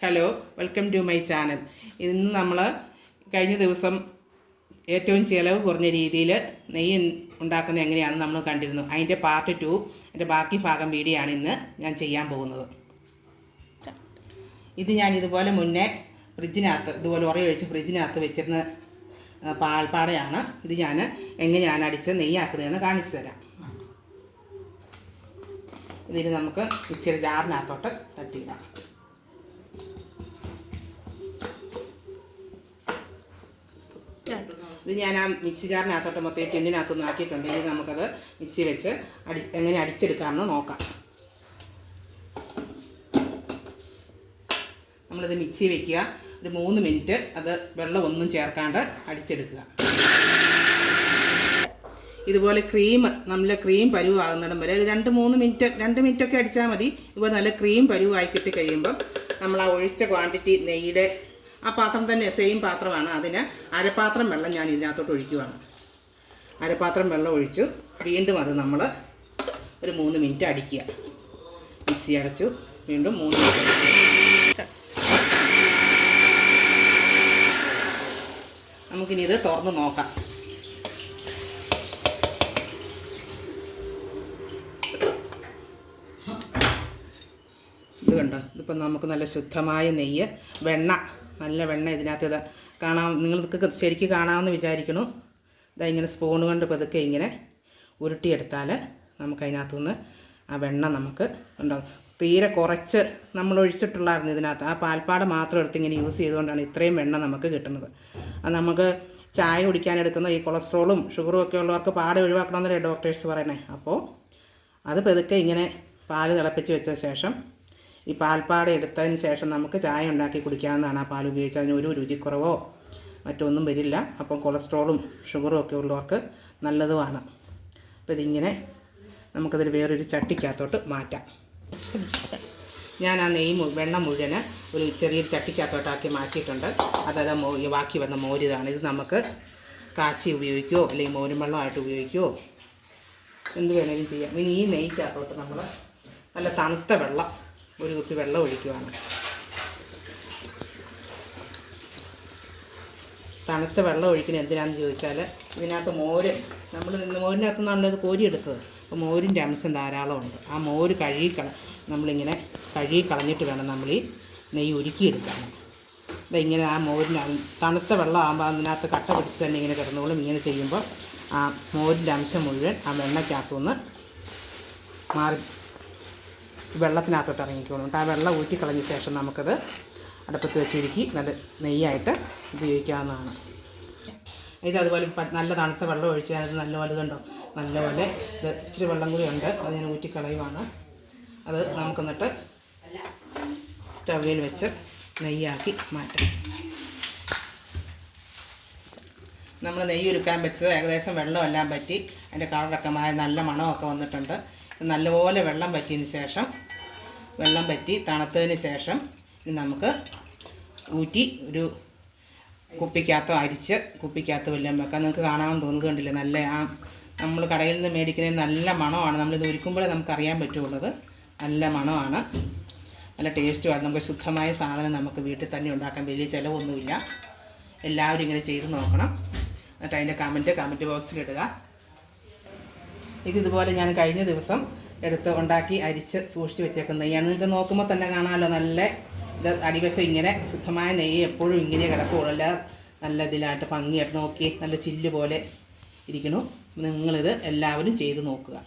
Hello, welcome to my channel. ഇന്ന് നമ്മൾ കഴിഞ്ഞ ദിവസം ഏറ്റവും ചിലവ് കുറഞ്ഞ രീതിയിൽ നെയ്യ് ഉണ്ടാക്കുന്നത് എങ്ങനെയാണെന്ന് നമ്മൾ കണ്ടിരുന്നു. അതിൻ്റെ പാർട്ട് 2 അതിൻ്റെ ബാക്കി ഭാഗം വീഡിയോ ആണ് ഇന്ന് ഞാൻ ചെയ്യാൻ പോകുന്നത്. ഇത് ഞാൻ ഇതുപോലെ മുന്നേ ഫ്രിഡ്ജിനകത്ത് ഇതുപോലെ ഉറയൊഴിച്ച് ഫ്രിഡ്ജിനകത്ത് വെച്ചിരുന്ന പാൽപ്പാടയാണ്. ഇത് ഞാൻ എങ്ങനെയാണ് അടിച്ച് നെയ്യാക്കുന്നതെന്ന് കാണിച്ചു തരാം. ഇതിന് നമുക്ക് ഇച്ചിരി ജാറിനകത്തോട്ട് തട്ടിയിടാം. ഇത് ഞാൻ ആ മിക്സി ജാറിനകത്തോട്ട് മൊത്തം ടിന്നിനകത്തൊന്നും ആക്കിയിട്ടുണ്ട്. ഇനി നമുക്കത് മിക്സി വെച്ച് എങ്ങനെ അടിച്ചെടുക്കാമെന്ന് നോക്കാം. നമ്മളിത് മിക്സി വയ്ക്കുക, ഒരു 3 മിനിറ്റ് അത് വെള്ളം ഒന്നും ചേർക്കാണ്ട് അടിച്ചെടുക്കുക. ഇതുപോലെ ക്രീം പരുവാകുന്നിടം വരെ ഒരു 2-3 മിനിറ്റ് 2 മിനിറ്റൊക്കെ അടിച്ചാൽ മതി. ഇതുപോലെ നല്ല ക്രീം പരുവായി കിട്ടി കഴിയുമ്പം നമ്മൾ ആ ഒഴിച്ച ക്വാണ്ടിറ്റി നെയ്യുടെ ആ പാത്രം തന്നെ സെയിം പാത്രമാണ്. അതിന് അരപ്പാത്രം വെള്ളം ഞാൻ ഇതിനകത്തോട്ട് ഒഴിക്കുകയാണ്. അരപ്പാത്രം വെള്ളം ഒഴിച്ചു വീണ്ടും അത് നമ്മൾ ഒരു 3 മിനിറ്റ് അടിക്കുക. മിക്സി അടച്ചു വീണ്ടും 3 മിനിറ്റ്. നമുക്കിനി ഇത് തുറന്ന് നോക്കാം. ഇത് കണ്ടോ, ഇതിപ്പം നമുക്ക് നല്ല ശുദ്ധമായ നെയ്യ്, നല്ല വെണ്ണ ഇതിനകത്ത് ഇത് നിങ്ങൾക്ക് ശരിക്കും കാണാമെന്ന് വിചാരിക്കണു. ഇതാ ഇങ്ങനെ സ്പൂൺ കൊണ്ട് പതുക്കെ ഇങ്ങനെ ഉരുട്ടിയെടുത്താൽ നമുക്കതിനകത്തു നിന്ന് ആ വെണ്ണ നമുക്ക് ഉണ്ടാകും. തീരെ കുറച്ച് നമ്മൾ ഒഴിച്ചിട്ടുള്ളായിരുന്നു ഇതിനകത്ത്. ആ പാൽപ്പാട മാത്രം എടുത്ത് ഇങ്ങനെ യൂസ് ചെയ്തുകൊണ്ടാണ് ഇത്രയും വെണ്ണ നമുക്ക് കിട്ടുന്നത്. അത് നമുക്ക് ചായ കുടിക്കാനെടുക്കുന്ന ഈ കൊളസ്ട്രോളും ഷുഗറും ഒക്കെ ഉള്ളവർക്ക് പാട് ഒഴിവാക്കണമെന്നല്ലേ ഡോക്ടേഴ്സ് പറയണേ. അപ്പോൾ അത് പതുക്കെ ഇങ്ങനെ പാൽ തിളപ്പിച്ച് വെച്ച ശേഷം ഈ പാൽപ്പാട എടുത്തതിന് ശേഷം നമുക്ക് ചായ ഉണ്ടാക്കി കുടിക്കാവുന്നതാണ്. ആ പാൽ ഉപയോഗിച്ച് അതിന് ഒരു രുചിക്കുറവോ മറ്റൊന്നും വരില്ല. അപ്പം കൊളസ്ട്രോളും ഷുഗറും ഒക്കെ ഉള്ളവർക്ക് നല്ലതുമാണ്. അപ്പോൾ ഇതിങ്ങനെ നമുക്കതിൽ വേറൊരു ചട്ടിക്കകത്തോട്ട് മാറ്റാം. ഞാൻ ആ വെണ്ണ മുഴുവൻ ഒരു ചെറിയൊരു ചട്ടിക്കകത്തോട്ടാക്കി മാറ്റിയിട്ടുണ്ട്. അതായത് ബാക്കി വന്ന മോരിതാണ്. ഇത് നമുക്ക് കാച്ചി ഉപയോഗിക്കുമോ അല്ലെങ്കിൽ മോരും വെള്ളമായിട്ട് ഉപയോഗിക്കുമോ, എന്ത് വേണമെങ്കിലും ചെയ്യാം. ഇനി ഈ നെയ്ക്കകത്തോട്ട് നമ്മൾ നല്ല തണുത്ത വെള്ളം, ഒരു കുപ്പി വെള്ളം ഒഴിക്കുകയാണ്. തണുത്ത വെള്ളം ഒഴിക്കുന്നത് എന്തിനാണെന്ന് ചോദിച്ചാൽ, ഇതിനകത്ത് മോരിനകത്ത് നിന്നാണല്ലോ ഇത് കോരിയെടുത്തത്. അപ്പോൾ മോരിൻ്റെ അംശം ധാരാളമുണ്ട്. ആ മോര് നമ്മളിങ്ങനെ കഴുകി കളഞ്ഞിട്ട് വേണം നമ്മൾ ഈ നെയ്യ് ഉരുക്കിയെടുക്കാൻ. ഇതിങ്ങനെ ആ തണുത്ത വെള്ളം ആകുമ്പോൾ അതിനകത്ത് കട്ട പിടിച്ച് തന്നെ ഇങ്ങനെ കിടന്നോളും. ഇങ്ങനെ ചെയ്യുമ്പോൾ ആ മോരിൻ്റെ അംശം മുഴുവൻ ആ വെണ്ണയ്ക്കകത്തുനിന്ന് മാറി വെള്ളത്തിനകത്തോട്ട് ഇറങ്ങിക്കോളും. ആ വെള്ളം ഊറ്റി കളഞ്ഞ ശേഷം നമുക്കത് അടുപ്പത്ത് വെച്ചിരുക്കി നല്ല നെയ്യായിട്ട് ഉപയോഗിക്കാവുന്നതാണ്. അതുപോലെ നല്ല തണുത്ത വെള്ളം ഒഴിച്ചാൽ അത് നല്ലപോലെ കണ്ടോ, നല്ലപോലെ ഇത് ഇച്ചിരി വെള്ളം കൂടി ഉണ്ട്, അത് ഞാൻ ഊറ്റിക്കളയുവാണ്. അത് നമുക്കെന്നിട്ട് സ്റ്റവിൽ വെച്ച് നെയ്യാക്കി മാറ്റാം. നമ്മൾ നെയ്യ് ഉരുക്കാൻ വെച്ചത് ഏകദേശം വെള്ളമെല്ലാം പറ്റി അതിൻ്റെ കളറൊക്കെ നല്ല മണമൊക്കെ വന്നിട്ടുണ്ട്. നല്ലപോലെ വെള്ളം പറ്റി തണുത്തതിന് ശേഷം ഇനി നമുക്ക് ഊറ്റി ഒരു കുപ്പിക്കകത്ത് വല്ലതും വെക്കാം. നിങ്ങൾക്ക് കാണാമെന്ന് തോന്നുന്നത് കണ്ടില്ലേ, നല്ല നമ്മൾ കടയിൽ നിന്ന് മേടിക്കുന്നതിന് നല്ല മണമാണ്. നമ്മളിത് ഉരുക്കുമ്പോഴേ നമുക്കറിയാൻ പറ്റുള്ളത്. നല്ല മണമാണ്, നല്ല ടേസ്റ്റുമാണ്. നമുക്ക് ശുദ്ധമായ സാധനം നമുക്ക് വീട്ടിൽ തന്നെ ഉണ്ടാക്കാൻ വലിയ ചിലവൊന്നുമില്ല. എല്ലാവരും ഇങ്ങനെ ചെയ്ത് നോക്കണം. എന്നിട്ട് അതിൻ്റെ കമൻറ്റ് ബോക്സിലിടുക. ഇതുപോലെ ഞാൻ കഴിഞ്ഞ ദിവസം ഉണ്ടാക്കി അരിച്ച് സൂക്ഷിച്ച് വെച്ചേക്കുന്ന നെയ്യാണ്. നിങ്ങൾക്ക് നോക്കുമ്പോൾ തന്നെ കാണാമല്ലോ, നല്ല അടിവശം ഇങ്ങനെ ശുദ്ധമായ നെയ്യ് എപ്പോഴും ഇങ്ങനെ കിടക്കുകയുള്ളൂ. അല്ല നല്ല ഇതിലായിട്ട് ഭംഗിയായിട്ട് നോക്കി നല്ല ചില്ല് പോലെ ഇരിക്കുന്നു. നിങ്ങളിത് എല്ലാവരും ചെയ്ത് നോക്കുക.